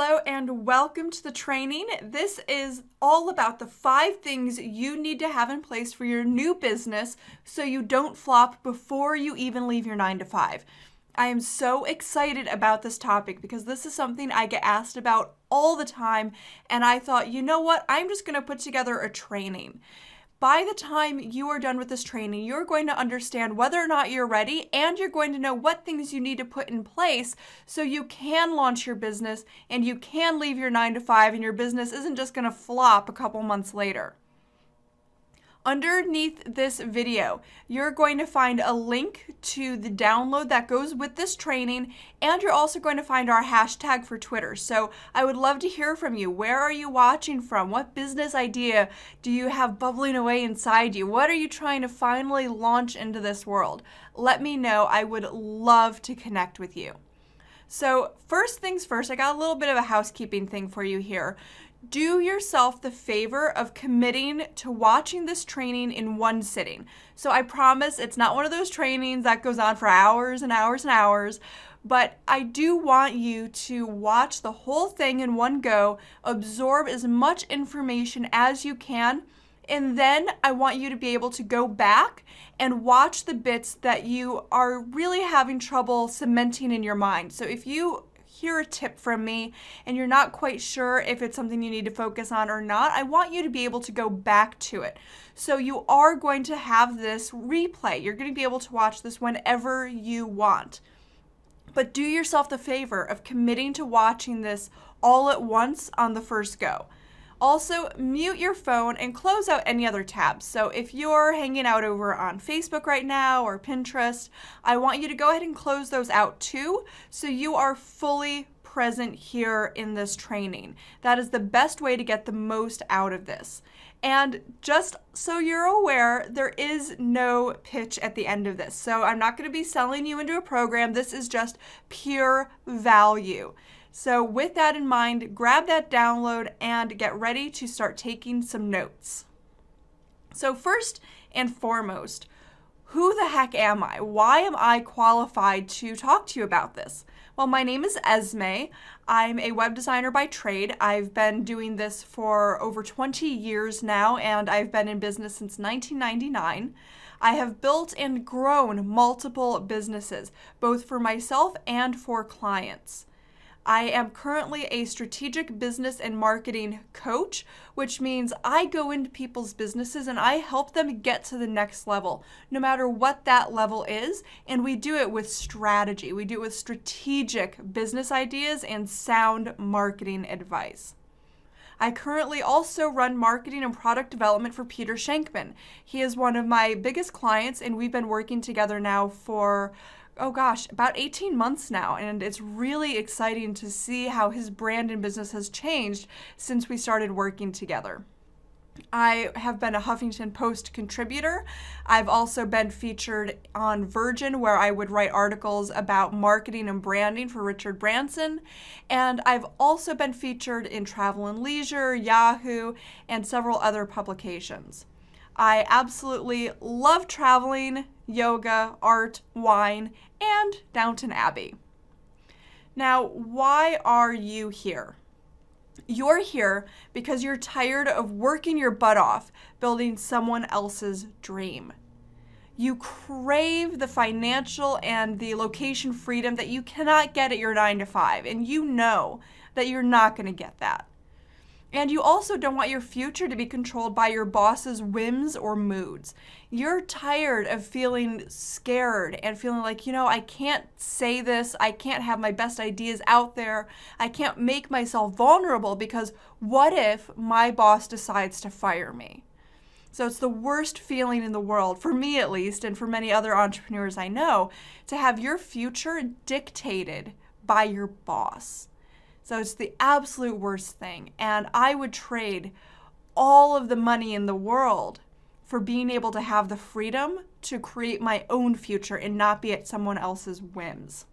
Hello and welcome to the training. This is all about the 5 things you need to have in place for your new business so you don't flop before you even leave your 9 to 5. I am so excited about this topic because this is something I get asked about all the time, and I thought, you know what, I'm just going to put together a training. By the time you are done with this training, you're going to understand whether or not you're ready, and you're going to know what things you need to put in place so you can launch your business and you can leave your 9 to 5 and your business isn't just going to flop a couple months later. Underneath this video, you're going to find a link to the download that goes with this training, and you're also going to find our hashtag for Twitter. So I would love to hear from you. Where are you watching from? What business idea do you have bubbling away inside you? What are you trying to finally launch into this world? Let me know. I would love to connect with you. So first things first, I got a little bit of a housekeeping thing for you here. Do yourself the favor of committing to watching this training in one sitting. So I promise it's not one of those trainings that goes on for hours and hours and hours, but I do want you to watch the whole thing in one go, absorb as much information as you can, and then I want you to be able to go back and watch the bits that you are really having trouble cementing in your mind. So if you hear a tip from me and you're not quite sure if it's something you need to focus on or not, I want you to be able to go back to it. So you are going to have this replay. You're going to be able to watch this whenever you want. But do yourself the favor of committing to watching this all at once on the first go. Also, mute your phone and close out any other tabs. So if you're hanging out over on Facebook right now or Pinterest, I want you to go ahead and close those out too, so you are fully present here in this training. That is the best way to get the most out of this. And just so you're aware, there is no pitch at the end of this. So I'm not going to be selling you into a program. This is just pure value. So with that in mind, grab that download and get ready to start taking some notes. So first and foremost, who the heck am I? Why am I qualified to talk to you about this? Well, my name is Esme. I'm a web designer by trade. I've been doing this for over 20 years now, and I've been in business since 1999. I have built and grown multiple businesses, both for myself and for clients. I am currently a strategic business and marketing coach, which means I go into people's businesses and I help them get to the next level, no matter what that level is. And we do it with strategy. We do it with strategic business ideas and sound marketing advice. I currently also run marketing and product development for Peter Shankman. He is one of my biggest clients, and we've been working together now for about 18 months now, and it's really exciting to see how his brand and business has changed since we started working together. I have been a Huffington Post contributor. I've also been featured on Virgin, where I would write articles about marketing and branding for Richard Branson. And I've also been featured in Travel and Leisure, Yahoo, and several other publications. I absolutely love traveling, yoga, art, wine, and Downton Abbey. Now, why are you here? You're here because you're tired of working your butt off building someone else's dream. You crave the financial and the location freedom that you cannot get at your 9 to 5, and you know that you're not going to get that. And you also don't want your future to be controlled by your boss's whims or moods. You're tired of feeling scared and feeling like, I can't say this, I can't have my best ideas out there, I can't make myself vulnerable because what if my boss decides to fire me? So it's the worst feeling in the world, for me at least, and for many other entrepreneurs I know, to have your future dictated by your boss. So it's the absolute worst thing. And I would trade all of the money in the world for being able to have the freedom to create my own future and not be at someone else's whims.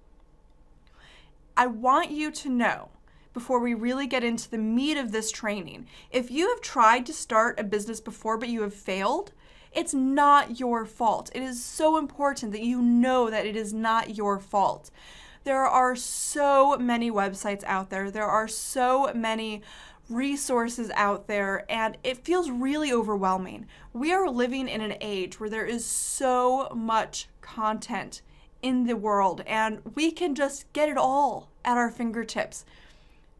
I want you to know, before we really get into the meat of this training, if you have tried to start a business before but you have failed, it's not your fault. It is so important that you know that it is not your fault. There are so many websites out there. There are so many resources out there, and it feels really overwhelming. We are living in an age where there is so much content in the world, and we can just get it all at our fingertips.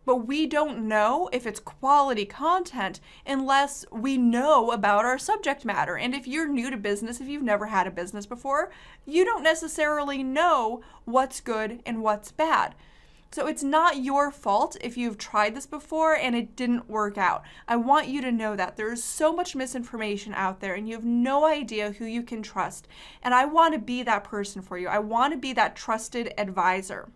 But we don't know if it's quality content unless we know about our subject matter. And if you're new to business, if you've never had a business before, you don't necessarily know what's good and what's bad. So it's not your fault if you've tried this before and it didn't work out. I want you to know that there's so much misinformation out there and you have no idea who you can trust. And I want to be that person for you. I want to be that trusted advisor.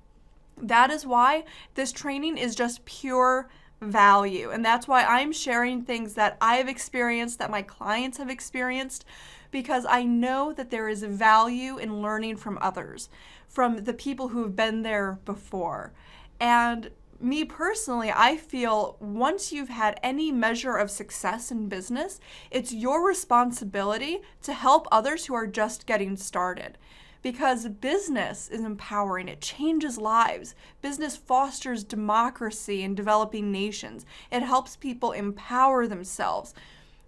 That is why this training is just pure value. And that's why I'm sharing things that I've experienced, that my clients have experienced, because I know that there is value in learning from others, from the people who have been there before. And me personally, I feel once you've had any measure of success in business, it's your responsibility to help others who are just getting started. Because business is empowering, it changes lives. Business fosters democracy in developing nations. It helps people empower themselves.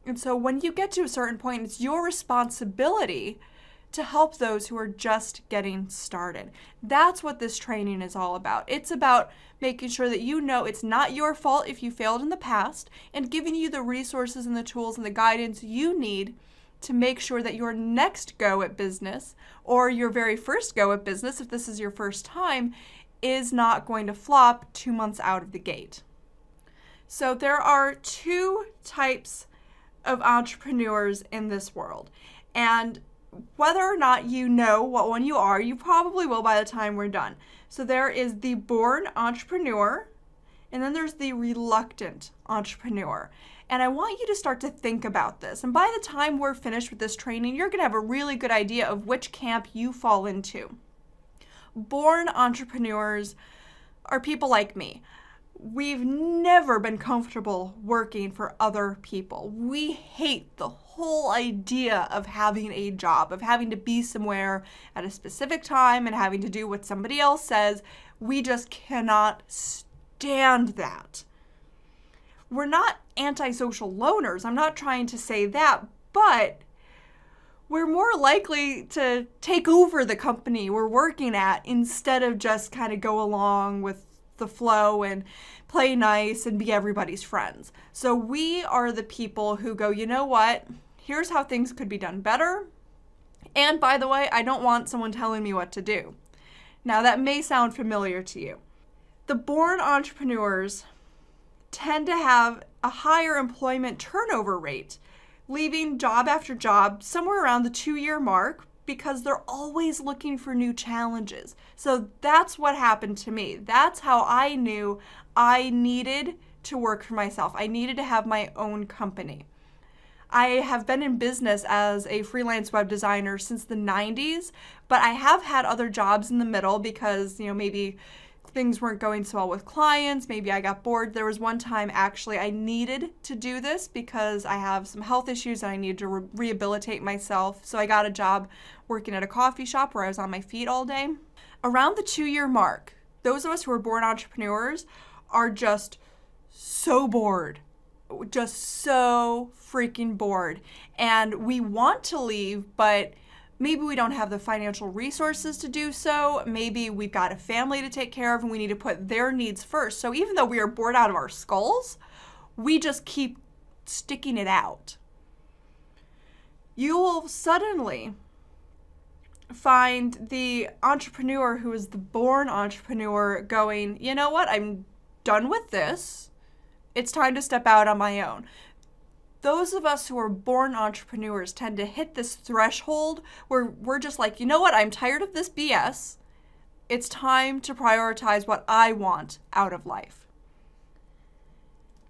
And so when you get to a certain point, it's your responsibility to help those who are just getting started. That's what this training is all about. It's about making sure that you know it's not your fault if you failed in the past, and giving you the resources and the tools and the guidance you need to make sure that your next go at business, or your very first go at business, if this is your first time, is not going to flop 2 months out of the gate. So there are two types of entrepreneurs in this world. And whether or not you know what one you are, you probably will by the time we're done. So there is the born entrepreneur, and then there's the reluctant entrepreneur. And I want you to start to think about this. And by the time we're finished with this training, you're going to have a really good idea of which camp you fall into. Born entrepreneurs are people like me. We've never been comfortable working for other people. We hate the whole idea of having a job, of having to be somewhere at a specific time and having to do what somebody else says. We just cannot stand that. We're not antisocial loners. I'm not trying to say that, but we're more likely to take over the company we're working at instead of just kind of go along with the flow and play nice and be everybody's friends. So we are the people who go, you know what? Here's how things could be done better. And by the way, I don't want someone telling me what to do. Now that may sound familiar to you. The born entrepreneurs tend to have a higher employment turnover rate, leaving job after job somewhere around the 2-year mark because they're always looking for new challenges. So that's what happened to me. That's how I knew I needed to work for myself. I needed to have my own company. I have been in business as a freelance web designer since the 90s, but I have had other jobs in the middle because, maybe things weren't going so well with clients. Maybe I got bored. There was one time actually I needed to do this because I have some health issues and I needed to rehabilitate myself. So I got a job working at a coffee shop where I was on my feet all day. Around the 2-year mark, those of us who are born entrepreneurs are just so bored. Just so freaking bored. And we want to leave, but maybe we don't have the financial resources to do so. Maybe we've got a family to take care of and we need to put their needs first. So even though we are bored out of our skulls, we just keep sticking it out. You will suddenly find the entrepreneur who is the born entrepreneur going, you know what, I'm done with this. It's time to step out on my own. Those of us who are born entrepreneurs tend to hit this threshold where we're just like, you know what, I'm tired of this BS. It's time to prioritize what I want out of life.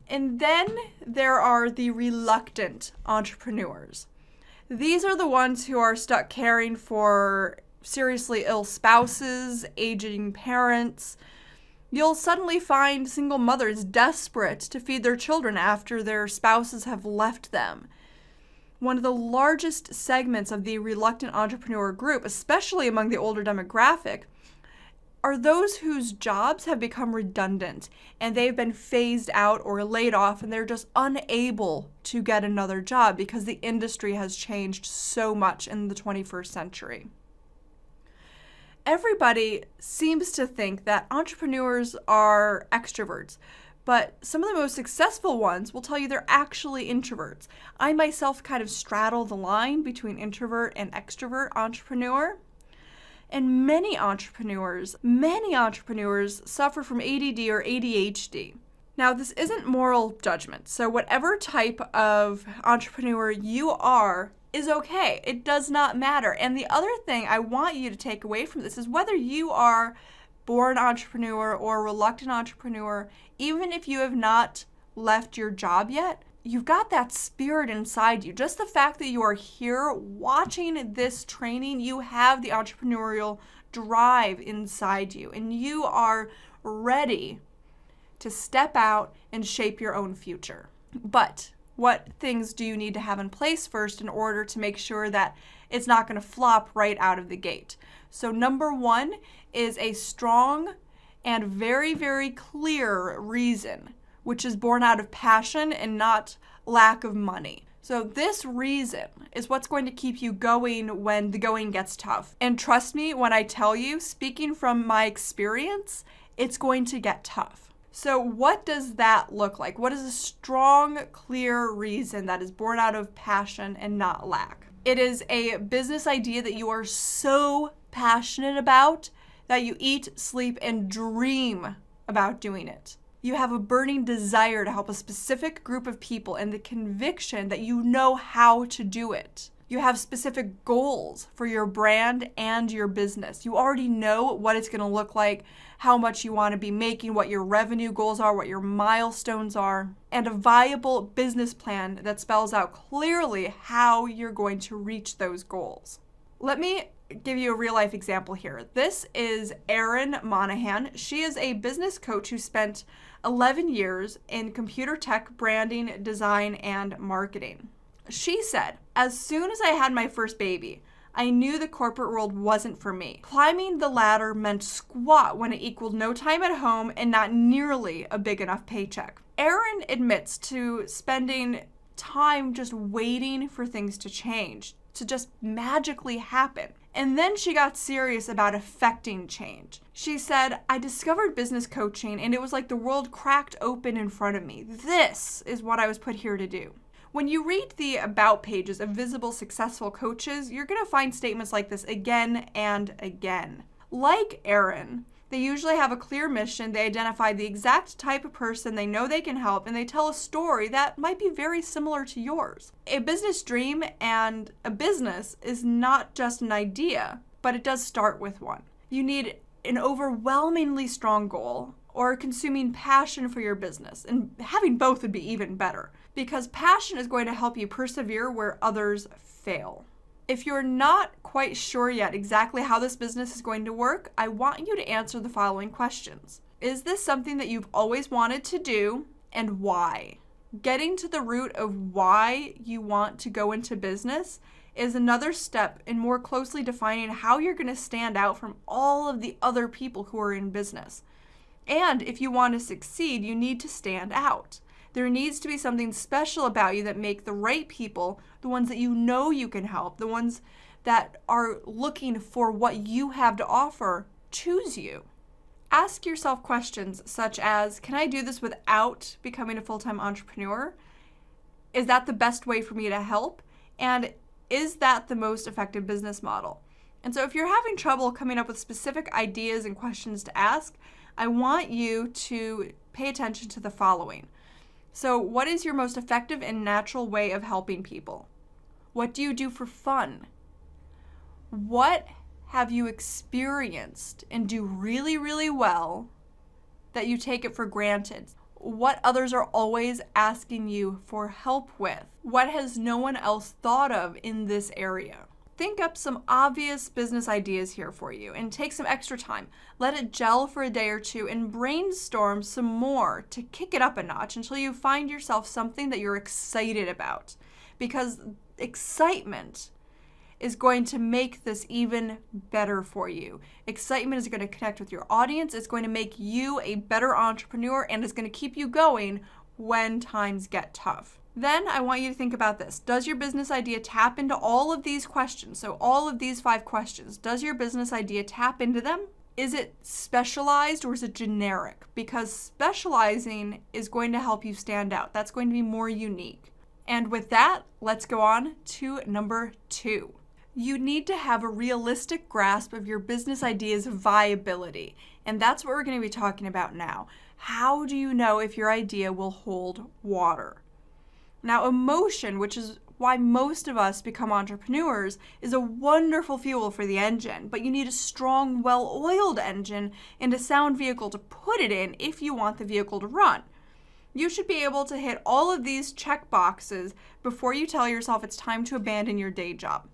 And then there are the reluctant entrepreneurs. These are the ones who are stuck caring for seriously ill spouses, aging parents. You'll suddenly find single mothers desperate to feed their children after their spouses have left them. One of the largest segments of the reluctant entrepreneur group, especially among the older demographic, are those whose jobs have become redundant and they've been phased out or laid off and they're just unable to get another job because the industry has changed so much in the 21st century. Everybody seems to think that entrepreneurs are extroverts, but some of the most successful ones will tell you they're actually introverts. I myself kind of straddle the line between introvert and extrovert entrepreneur. And many entrepreneurs suffer from ADD or ADHD. Now, this isn't moral judgment, so whatever type of entrepreneur you are is okay. It does not matter. And the other thing I want you to take away from this is whether you are born entrepreneur or reluctant entrepreneur, even if you have not left your job yet, you've got that spirit inside you. Just the fact that you are here watching this training, you have the entrepreneurial drive inside you, and you are ready to step out and shape your own future. But what things do you need to have in place first in order to make sure that it's not going to flop right out of the gate? So number one is a strong and very, very clear reason, which is born out of passion and not lack of money. So this reason is what's going to keep you going when the going gets tough. And trust me when I tell you, speaking from my experience, it's going to get tough. So what does that look like? What is a strong, clear reason that is born out of passion and not lack? It is a business idea that you are so passionate about that you eat, sleep, and dream about doing it. You have a burning desire to help a specific group of people and the conviction that you know how to do it. You have specific goals for your brand and your business. You already know what it's going to look like, how much you want to be making, what your revenue goals are, what your milestones are, and a viable business plan that spells out clearly how you're going to reach those goals. Let me give you a real life example here. This is Erin Monahan. She is a business coach who spent 11 years in computer tech, branding, design, and marketing. She said, as soon as I had my first baby, I knew the corporate world wasn't for me. Climbing the ladder meant squat when it equaled no time at home and not nearly a big enough paycheck. Erin admits to spending time just waiting for things to change, to just magically happen. And then she got serious about affecting change. She said, I discovered business coaching and it was like the world cracked open in front of me. This is what I was put here to do. When you read the about pages of visible successful coaches, you're going to find statements like this again and again. Like Erin, they usually have a clear mission, they identify the exact type of person they know they can help, and they tell a story that might be very similar to yours. A business dream and a business is not just an idea, but it does start with one. You need an overwhelmingly strong goal or consuming passion for your business, and having both would be even better, because passion is going to help you persevere where others fail. If you're not quite sure yet exactly how this business is going to work, I want you to answer the following questions. Is this something that you've always wanted to do, and why? Getting to the root of why you want to go into business is another step in more closely defining how you're going to stand out from all of the other people who are in business. And if you want to succeed, you need to stand out. There needs to be something special about you that make the right people, the ones that you know you can help, the ones that are looking for what you have to offer, choose you. Ask yourself questions such as, can I do this without becoming a full-time entrepreneur? Is that the best way for me to help? And is that the most effective business model? And so if you're having trouble coming up with specific ideas and questions to ask, I want you to pay attention to the following. So, what is your most effective and natural way of helping people? What do you do for fun? What have you experienced and do really, really well that you take it for granted? What others are always asking you for help with? What has no one else thought of in this area? Think up some obvious business ideas here for you and take some extra time. Let it gel for a day or two and brainstorm some more to kick it up a notch until you find yourself something that you're excited about. Because excitement is going to make this even better for you. Excitement is going to connect with your audience. It's going to make you a better entrepreneur and is going to keep you going when times get tough. Then I want you to think about this. Does your business idea tap into all of these questions? So all of these 5 questions, does your business idea tap into them? Is it specialized or is it generic? Because specializing is going to help you stand out. That's going to be more unique. And with that, let's go on to number 2. You need to have a realistic grasp of your business idea's viability. And that's what we're going to be talking about now. How do you know if your idea will hold water? Now, emotion, which is why most of us become entrepreneurs, is a wonderful fuel for the engine, but you need a strong, well-oiled engine and a sound vehicle to put it in if you want the vehicle to run. You should be able to hit all of these check boxes before you tell yourself it's time to abandon your day job.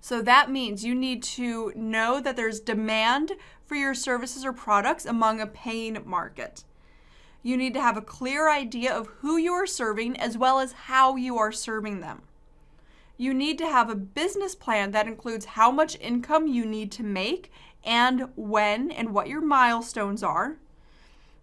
So that means you need to know that there's demand for your services or products among a paying market. You need to have a clear idea of who you are serving as well as how you are serving them. You need to have a business plan that includes how much income you need to make and when and what your milestones are.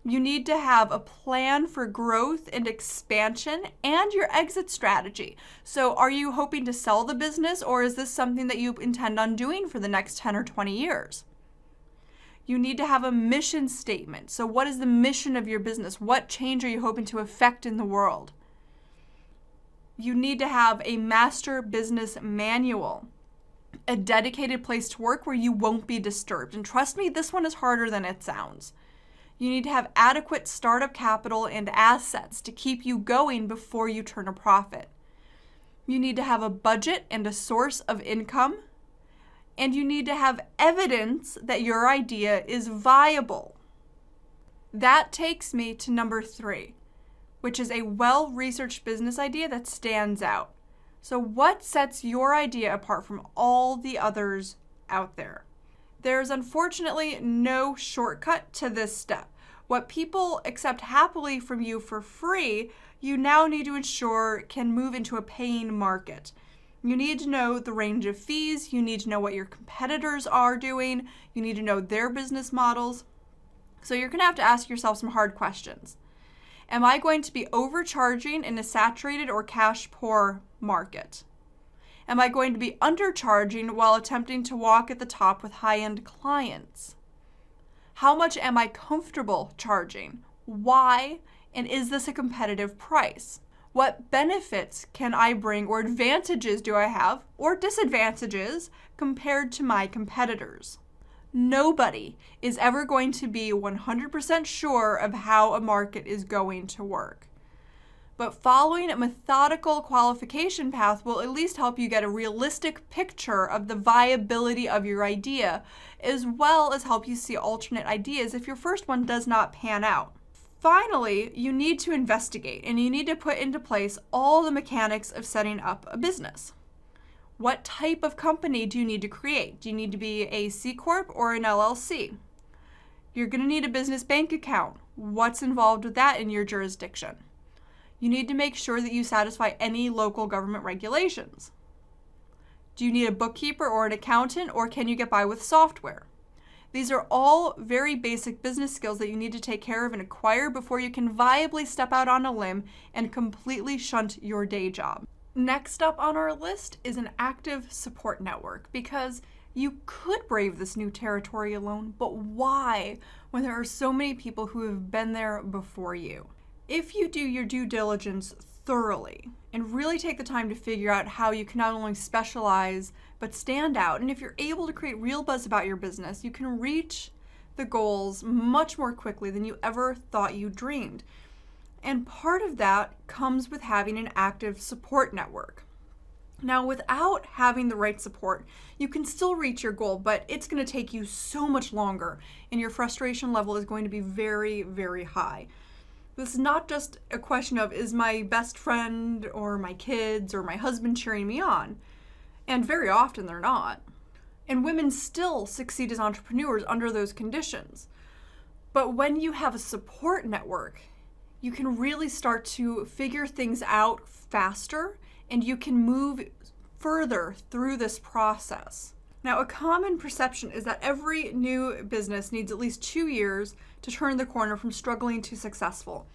You need to have a plan for growth and expansion and your exit strategy. So are you hoping to sell the business, or is this something that you intend on doing for the next 10 or 20 years? You need to have a mission statement. So what is the mission of your business? What change are you hoping to affect in the world? You need to have a master business manual, a dedicated place to work where you won't be disturbed. And trust me, this one is harder than it sounds. You need to have adequate startup capital and assets to keep you going before you turn a profit. You need to have a budget and a source of income. And you need to have evidence that your idea is viable. That takes me to number 3, which is a well-researched business idea that stands out. So what sets your idea apart from all the others out there? There's unfortunately no shortcut to this step. What people accept happily from you for free, you now need to ensure can move into a paying market. You need to know the range of fees. You need to know what your competitors are doing. You need to know their business models. So you're going to have to ask yourself some hard questions. Am I going to be overcharging in a saturated or cash-poor market? Am I going to be undercharging while attempting to walk at the top with high-end clients? How much am I comfortable charging? Why? And is this a competitive price? What benefits can I bring, or advantages do I have, or disadvantages compared to my competitors? Nobody is ever going to be 100% sure of how a market is going to work. But following a methodical qualification path will at least help you get a realistic picture of the viability of your idea, as well as help you see alternate ideas if your first one does not pan out. Finally, you need to investigate, and you need to put into place all the mechanics of setting up a business. What type of company do you need to create? Do you need to be a C Corp or an LLC? You're going to need a business bank account. What's involved with that in your jurisdiction? You need to make sure that you satisfy any local government regulations. Do you need a bookkeeper or an accountant, or can you get by with software? These are all very basic business skills that you need to take care of and acquire before you can viably step out on a limb and completely shunt your day job. Next up on our list is an active support network, because you could brave this new territory alone, but why when there are so many people who have been there before you? If you do your due diligence thoroughly and really take the time to figure out how you can not only specialize but stand out, and if you're able to create real buzz about your business, you can reach the goals much more quickly than you ever thought you dreamed. And part of that comes with having an active support network. Now, without having the right support, you can still reach your goal, but it's going to take you so much longer, and your frustration level is going to be very, very high. This is not just a question of, is my best friend or my kids or my husband cheering me on? And very often they're not. And women still succeed as entrepreneurs under those conditions. But when you have a support network, you can really start to figure things out faster, and you can move further through this process. Now, a common perception is that every new business needs at least 2 years to turn the corner from struggling to successful.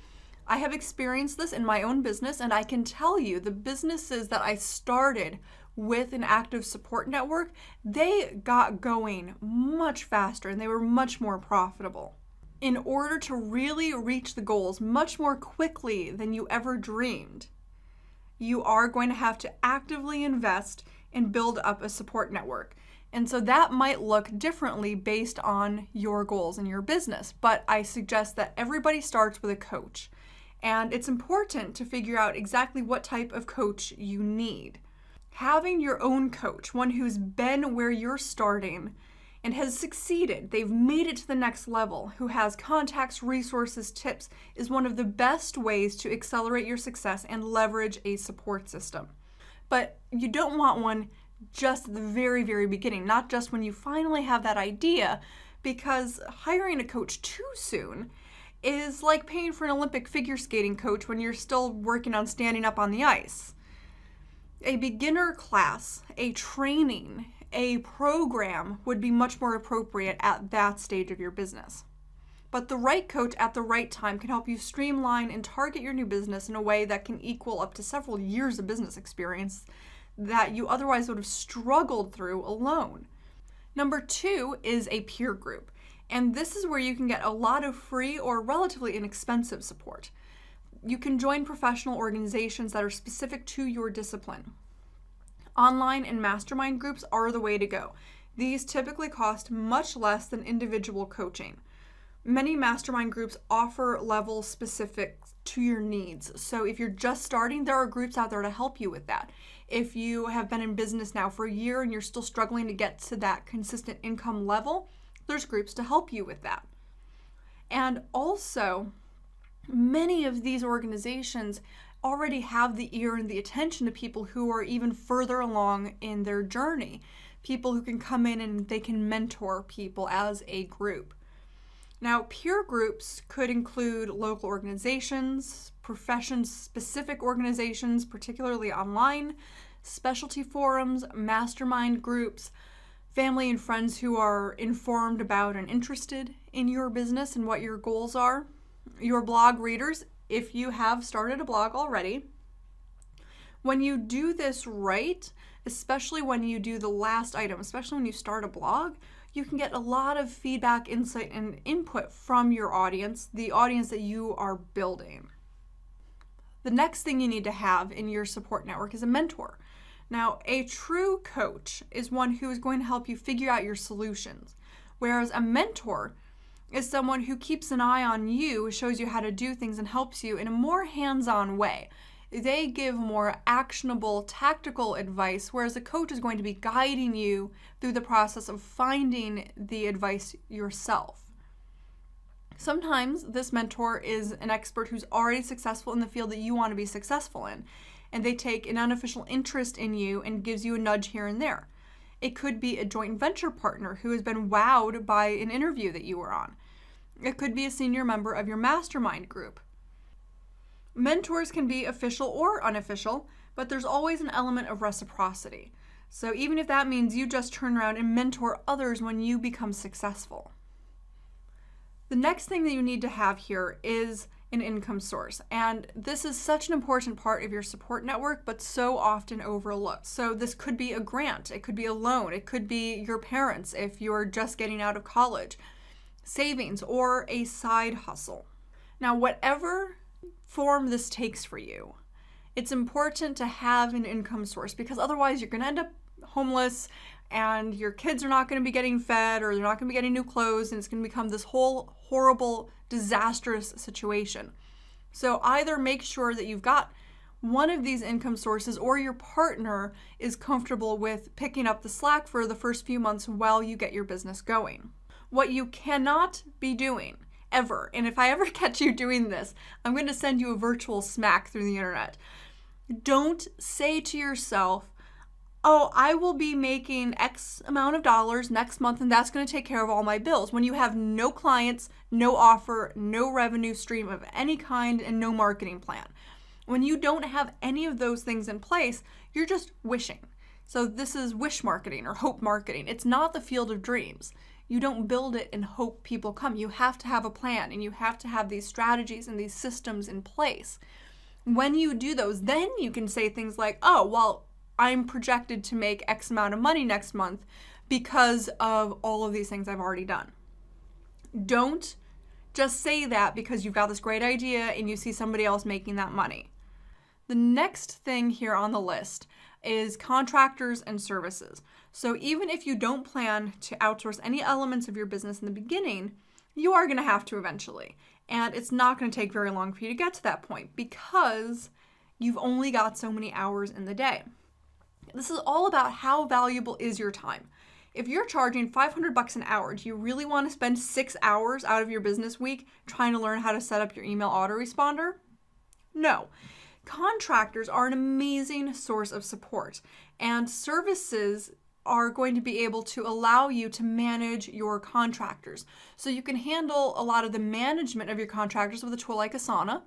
I have experienced this in my own business, and I can tell you the businesses that I started with an active support network, they got going much faster and they were much more profitable. In order to really reach the goals much more quickly than you ever dreamed, you are going to have to actively invest and build up a support network. And so that might look differently based on your goals in your business, but I suggest that everybody starts with a coach. And it's important to figure out exactly what type of coach you need. Having your own coach, one who's been where you're starting and has succeeded, they've made it to the next level, who has contacts, resources, tips, is one of the best ways to accelerate your success and leverage a support system. But you don't want one just at the very, very beginning, not just when you finally have that idea, because hiring a coach too soon is like paying for an Olympic figure skating coach when you're still working on standing up on the ice. A beginner class, a training, a program would be much more appropriate at that stage of your business. But the right coach at the right time can help you streamline and target your new business in a way that can equal up to several years of business experience that you otherwise would have struggled through alone. Number 2 is a peer group. And this is where you can get a lot of free or relatively inexpensive support. You can join professional organizations that are specific to your discipline. Online and mastermind groups are the way to go. These typically cost much less than individual coaching. Many mastermind groups offer levels specific to your needs. So if you're just starting, there are groups out there to help you with that. If you have been in business now for a year and you're still struggling to get to that consistent income level, there's groups to help you with that. And also, many of these organizations already have the ear and the attention to people who are even further along in their journey. People who can come in and they can mentor people as a group. Now, peer groups could include local organizations, profession-specific organizations, particularly online, specialty forums, mastermind groups, family and friends who are informed about and interested in your business and what your goals are, your blog readers, if you have started a blog already. When you do this right, especially when you do the last item, especially when you start a blog, you can get a lot of feedback, insight, and input from your audience, the audience that you are building. The next thing you need to have in your support network is a mentor. Now, a true coach is one who is going to help you figure out your solutions, whereas a mentor is someone who keeps an eye on you, shows you how to do things, and helps you in a more hands-on way. They give more actionable, tactical advice, whereas a coach is going to be guiding you through the process of finding the advice yourself. Sometimes this mentor is an expert who's already successful in the field that you want to be successful in, and they take an unofficial interest in you and gives you a nudge here and there. It could be a joint venture partner who has been wowed by an interview that you were on. It could be a senior member of your mastermind group. Mentors can be official or unofficial, but there's always an element of reciprocity. So even if that means you just turn around and mentor others when you become successful. The next thing that you need to have here is an income source. And this is such an important part of your support network, but so often overlooked. So this could be a grant, it could be a loan, it could be your parents if you're just getting out of college, savings, or a side hustle. Now, whatever form this takes for you, it's important to have an income source, because otherwise you're going to end up homeless and your kids are not going to be getting fed, or they're not going to be getting new clothes, and it's going to become this whole horrible, disastrous situation. So either make sure that you've got one of these income sources, or your partner is comfortable with picking up the slack for the first few months while you get your business going. What you cannot be doing ever, and if I ever catch you doing this, I'm going to send you a virtual smack through the internet. Don't say to yourself, oh, I will be making X amount of dollars next month and that's going to take care of all my bills, when you have no clients, no offer, no revenue stream of any kind, and no marketing plan. When you don't have any of those things in place, you're just wishing. So this is wish marketing or hope marketing. It's not the field of dreams. You don't build it and hope people come. You have to have a plan, and you have to have these strategies and these systems in place. When you do those, then you can say things like, oh, well, I'm projected to make X amount of money next month because of all of these things I've already done. Don't just say that because you've got this great idea and you see somebody else making that money. The next thing here on the list is contractors and services. So even if you don't plan to outsource any elements of your business in the beginning, you are going to have to eventually. And it's not going to take very long for you to get to that point because you've only got so many hours in the day. This is all about how valuable is your time. If you're charging $500 an hour, do you really want to spend 6 hours out of your business week trying to learn how to set up your email autoresponder? No. Contractors are an amazing source of support, and services are going to be able to allow you to manage your contractors. So you can handle a lot of the management of your contractors with a tool like Asana,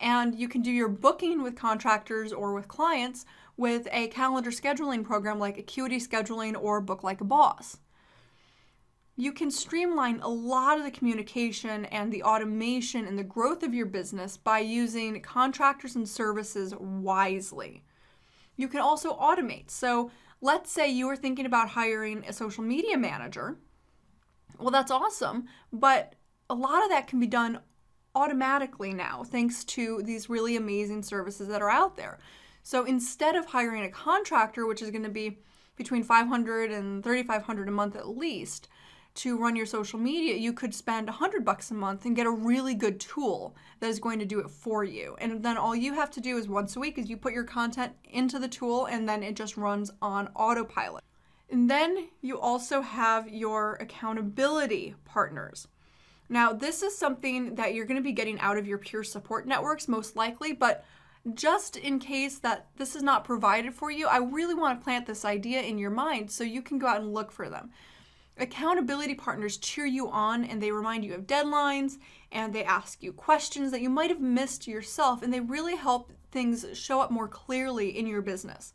and you can do your booking with contractors or with clients with a calendar scheduling program like Acuity Scheduling or Book Like a Boss. You can streamline a lot of the communication and the automation and the growth of your business by using contractors and services wisely. You can also automate. So let's say you were thinking about hiring a social media manager. Well, that's awesome, but a lot of that can be done automatically now thanks to these really amazing services that are out there. So instead of hiring a contractor, which is going to be between $500 and $3,500 a month at least, to run your social media, you could spend $100 a month and get a really good tool that is going to do it for you. And then all you have to do is once a week is you put your content into the tool and then it just runs on autopilot. And then you also have your accountability partners. Now, this is something that you're going to be getting out of your peer support networks most likely, but just in case that this is not provided for you, I really want to plant this idea in your mind so you can go out and look for them. Accountability partners cheer you on, and they remind you of deadlines, and they ask you questions that you might have missed yourself, and they really help things show up more clearly in your business.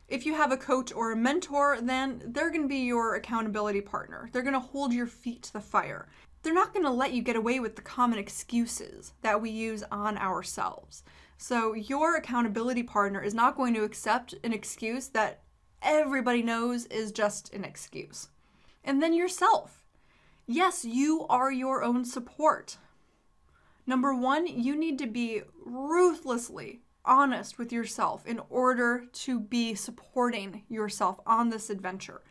If you have a coach or a mentor, then they're going to be your accountability partner. They're going to hold your feet to the fire. They're not going to let you get away with the common excuses that we use on ourselves. So your accountability partner is not going to accept an excuse that everybody knows is just an excuse. And then yourself. Yes, you are your own support. Number one, you need to be ruthlessly honest with yourself in order to be supporting yourself on this adventure.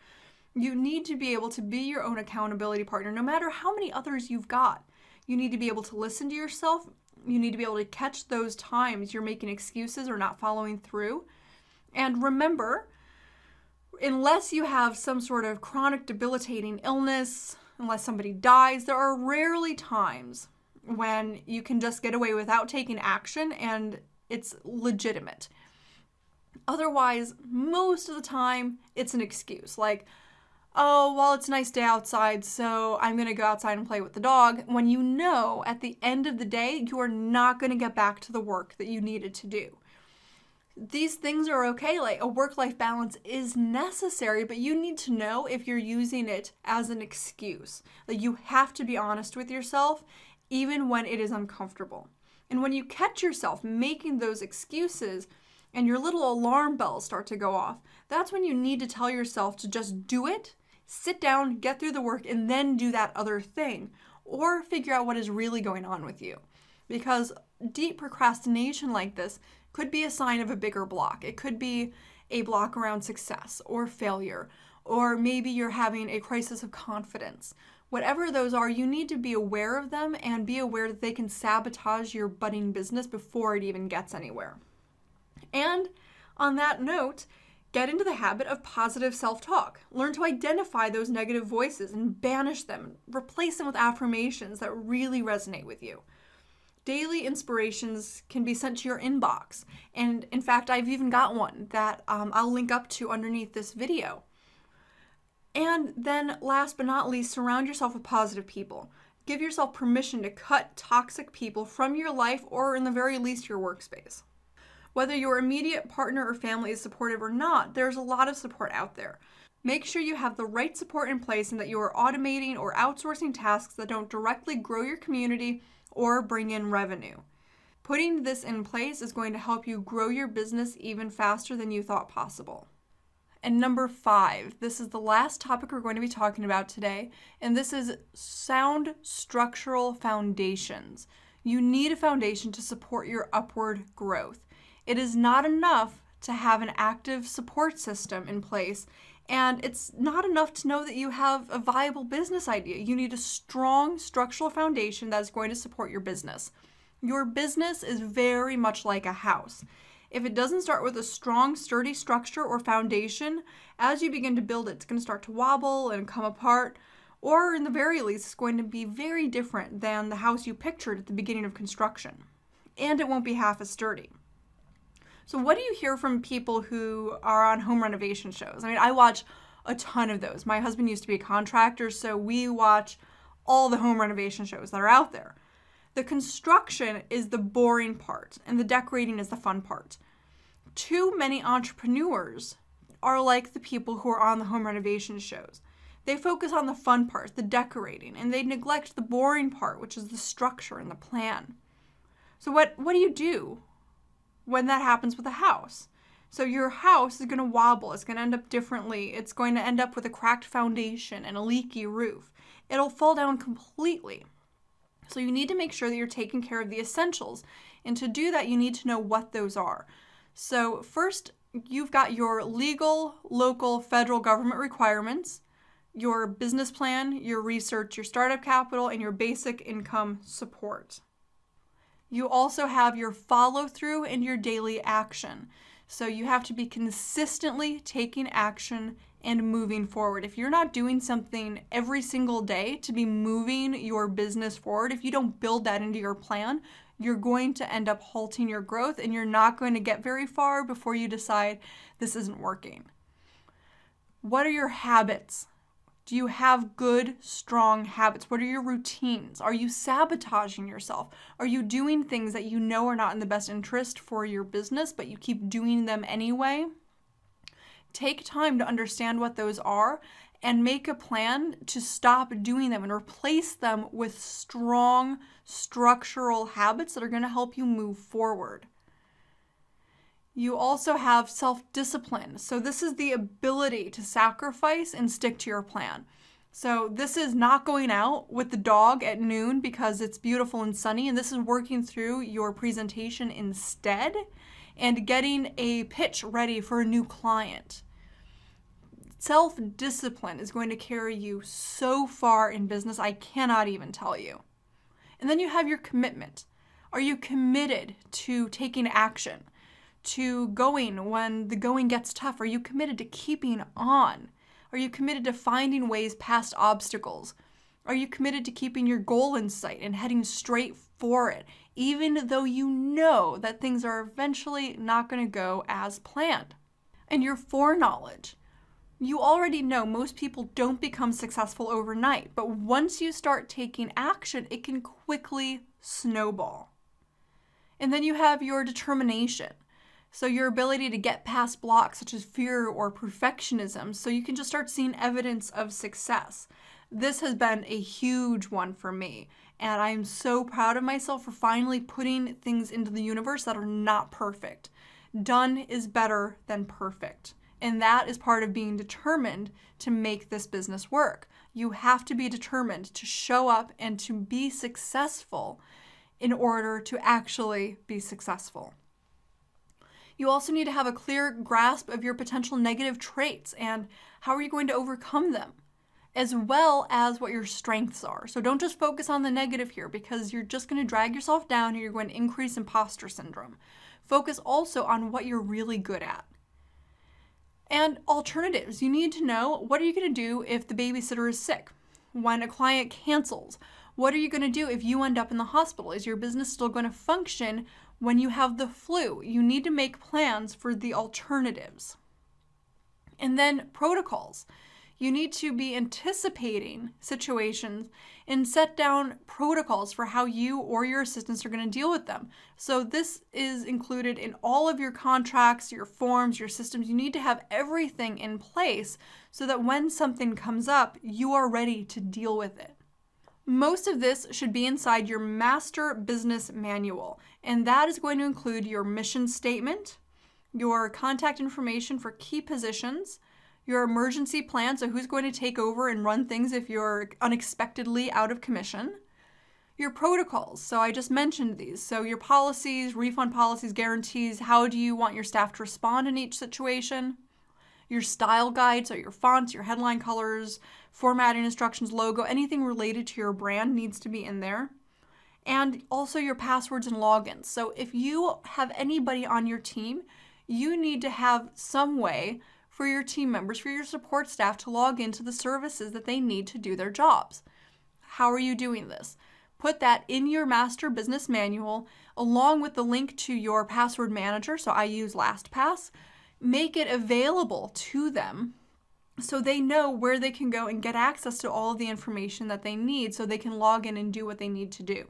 You need to be able to be your own accountability partner, no matter how many others you've got. You need to be able to listen to yourself. You need to be able to catch those times you're making excuses or not following through. And remember, unless you have some sort of chronic debilitating illness, unless somebody dies, there are rarely times when you can just get away without taking action and it's legitimate. Otherwise, most of the time, it's an excuse. Like, oh, well, it's a nice day outside, so I'm going to go outside and play with the dog, when you know at the end of the day, you are not going to get back to the work that you needed to do. These things are okay, like a work-life balance is necessary, but you need to know if you're using it as an excuse. Like, you have to be honest with yourself, even when it is uncomfortable. And when you catch yourself making those excuses and your little alarm bells start to go off, that's when you need to tell yourself to just do it, sit down, get through the work, and then do that other thing, or figure out what is really going on with you. Because deep procrastination like this could be a sign of a bigger block. It could be a block around success or failure, or maybe you're having a crisis of confidence. Whatever those are, you need to be aware of them and be aware that they can sabotage your budding business before it even gets anywhere. And on that note, get into the habit of positive self-talk. Learn to identify those negative voices and banish them. Replace them with affirmations that really resonate with you. Daily inspirations can be sent to your inbox. And in fact, I've even got one that I'll link up to underneath this video. And then last but not least, surround yourself with positive people. Give yourself permission to cut toxic people from your life or in the very least your workspace. Whether your immediate partner or family is supportive or not, there's a lot of support out there. Make sure you have the right support in place and that you are automating or outsourcing tasks that don't directly grow your community or bring in revenue. Putting this in place is going to help you grow your business even faster than you thought possible. And number 5, this is the last topic we're going to be talking about today, and this is sound structural foundations. You need a foundation to support your upward growth. It is not enough to have an active support system in place, and it's not enough to know that you have a viable business idea. You need a strong structural foundation that is going to support your business. Your business is very much like a house. If it doesn't start with a strong, sturdy structure or foundation, as you begin to build it, it's going to start to wobble and come apart, or in the very least, it's going to be very different than the house you pictured at the beginning of construction. And it won't be half as sturdy. So what do you hear from people who are on home renovation shows? I mean, I watch a ton of those. My husband used to be a contractor, so we watch all the home renovation shows that are out there. The construction is the boring part, and the decorating is the fun part. Too many entrepreneurs are like the people who are on the home renovation shows. They focus on the fun part, the decorating, and they neglect the boring part, which is the structure and the plan. So what do you do when that happens with a house? So your house is going to wobble. It's going to end up differently. It's going to end up with a cracked foundation and a leaky roof. It'll fall down completely. So you need to make sure that you're taking care of the essentials. And to do that, you need to know what those are. So first, you've got your legal, local, federal government requirements, your business plan, your research, your startup capital, and your basic income support. You also have your follow-through and your daily action. So you have to be consistently taking action and moving forward. If you're not doing something every single day to be moving your business forward, if you don't build that into your plan, you're going to end up halting your growth and you're not going to get very far before you decide this isn't working. What are your habits? Do you have good, strong habits? What are your routines? Are you sabotaging yourself? Are you doing things that you know are not in the best interest for your business, but you keep doing them anyway? Take time to understand what those are and make a plan to stop doing them and replace them with strong structural habits that are going to help you move forward. You also have self-discipline. So this is the ability to sacrifice and stick to your plan. So this is not going out with the dog at noon because it's beautiful and sunny, and this is working through your presentation instead and getting a pitch ready for a new client. Self-discipline is going to carry you so far in business, I cannot even tell you. And then you have your commitment. Are you committed to taking action, to going when the going gets tough? Are you committed to keeping on? Are you committed to finding ways past obstacles? Are you committed to keeping your goal in sight and heading straight for it, even though you know that things are eventually not going to go as planned? And your foreknowledge. You already know most people don't become successful overnight, but once you start taking action, it can quickly snowball. And then you have your determination. So your ability to get past blocks such as fear or perfectionism, so you can just start seeing evidence of success. This has been a huge one for me, and I am so proud of myself for finally putting things into the universe that are not perfect. Done is better than perfect. And that is part of being determined to make this business work. You have to be determined to show up and to be successful in order to actually be successful. You also need to have a clear grasp of your potential negative traits and how are you going to overcome them, as well as what your strengths are. So don't just focus on the negative here because you're just going to drag yourself down and you're going to increase imposter syndrome. Focus also on what you're really good at. And alternatives. You need to know, what are you going to do if the babysitter is sick? When a client cancels, what are you going to do if you end up in the hospital? Is your business still going to function when you have the flu? You need to make plans for the alternatives. And then protocols. You need to be anticipating situations and set down protocols for how you or your assistants are going to deal with them. So this is included in all of your contracts, your forms, your systems. You need to have everything in place so that when something comes up, you are ready to deal with it. Most of this should be inside your master business manual, and that is going to include your mission statement, your contact information for key positions, your emergency plan, so who's going to take over and run things if you're unexpectedly out of commission, your protocols, so I just mentioned these, so your policies, refund policies, guarantees, how do you want your staff to respond in each situation, your style guide, so your fonts, your headline colors, formatting instructions, logo, anything related to your brand needs to be in there. And also your passwords and logins. So if you have anybody on your team, you need to have some way for your team members, for your support staff to log into the services that they need to do their jobs. How are you doing this? Put that in your master business manual along with the link to your password manager. So I use LastPass. Make it available to them so they know where they can go and get access to all of the information that they need so they can log in and do what they need to do.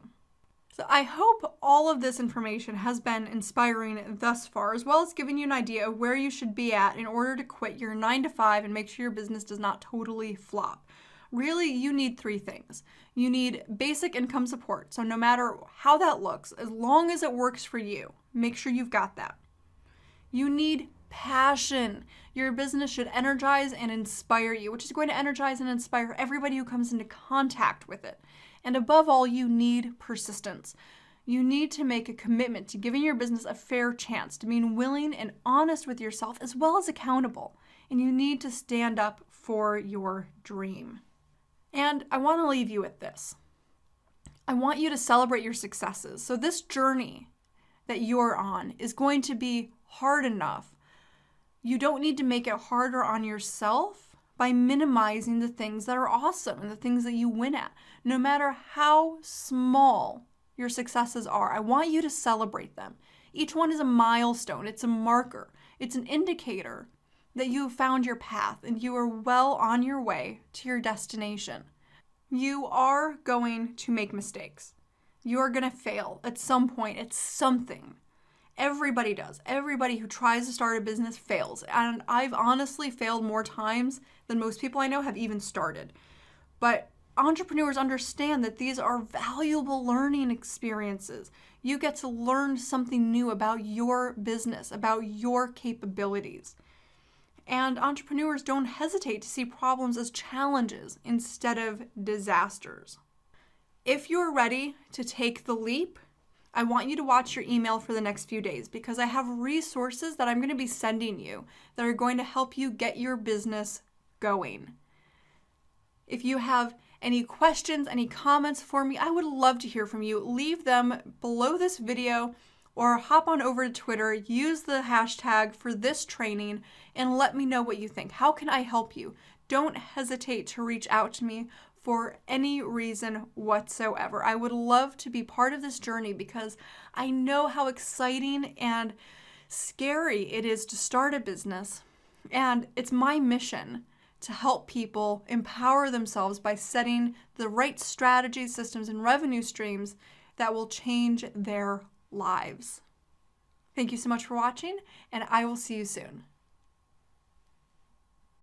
So I hope all of this information has been inspiring thus far, as well as giving you an idea of where you should be at in order to quit your 9-to-5 and make sure your business does not totally flop. Really, you need 3 things. You need basic income support. So no matter how that looks, as long as it works for you, make sure you've got that. You need passion. Your business should energize and inspire you, which is going to energize and inspire everybody who comes into contact with it. And above all, you need persistence. You need to make a commitment to giving your business a fair chance, to being willing and honest with yourself as well as accountable. And you need to stand up for your dream. And I want to leave you with this. I want you to celebrate your successes. So this journey that you're on is going to be hard enough. You don't need to make it harder on yourself by minimizing the things that are awesome and the things that you win at. No matter how small your successes are, I want you to celebrate them. Each one is a milestone. It's a marker. It's an indicator that you have found your path and you are well on your way to your destination. You are going to make mistakes. You are going to fail at some point at something. Everybody does. Everybody who tries to start a business fails. And I've honestly failed more times than most people I know have even started. But entrepreneurs understand that these are valuable learning experiences. You get to learn something new about your business, about your capabilities. And entrepreneurs don't hesitate to see problems as challenges instead of disasters. If you're ready to take the leap, I want you to watch your email for the next few days because I have resources that I'm going to be sending you that are going to help you get your business going. If you have any questions, any comments for me, I would love to hear from you. Leave them below this video or hop on over to Twitter, use the hashtag for this training, and let me know what you think. How can I help you? Don't hesitate to reach out to me for any reason whatsoever. I would love to be part of this journey because I know how exciting and scary it is to start a business. And it's my mission to help people empower themselves by setting the right strategies, systems, and revenue streams that will change their lives. Thank you so much for watching, and I will see you soon.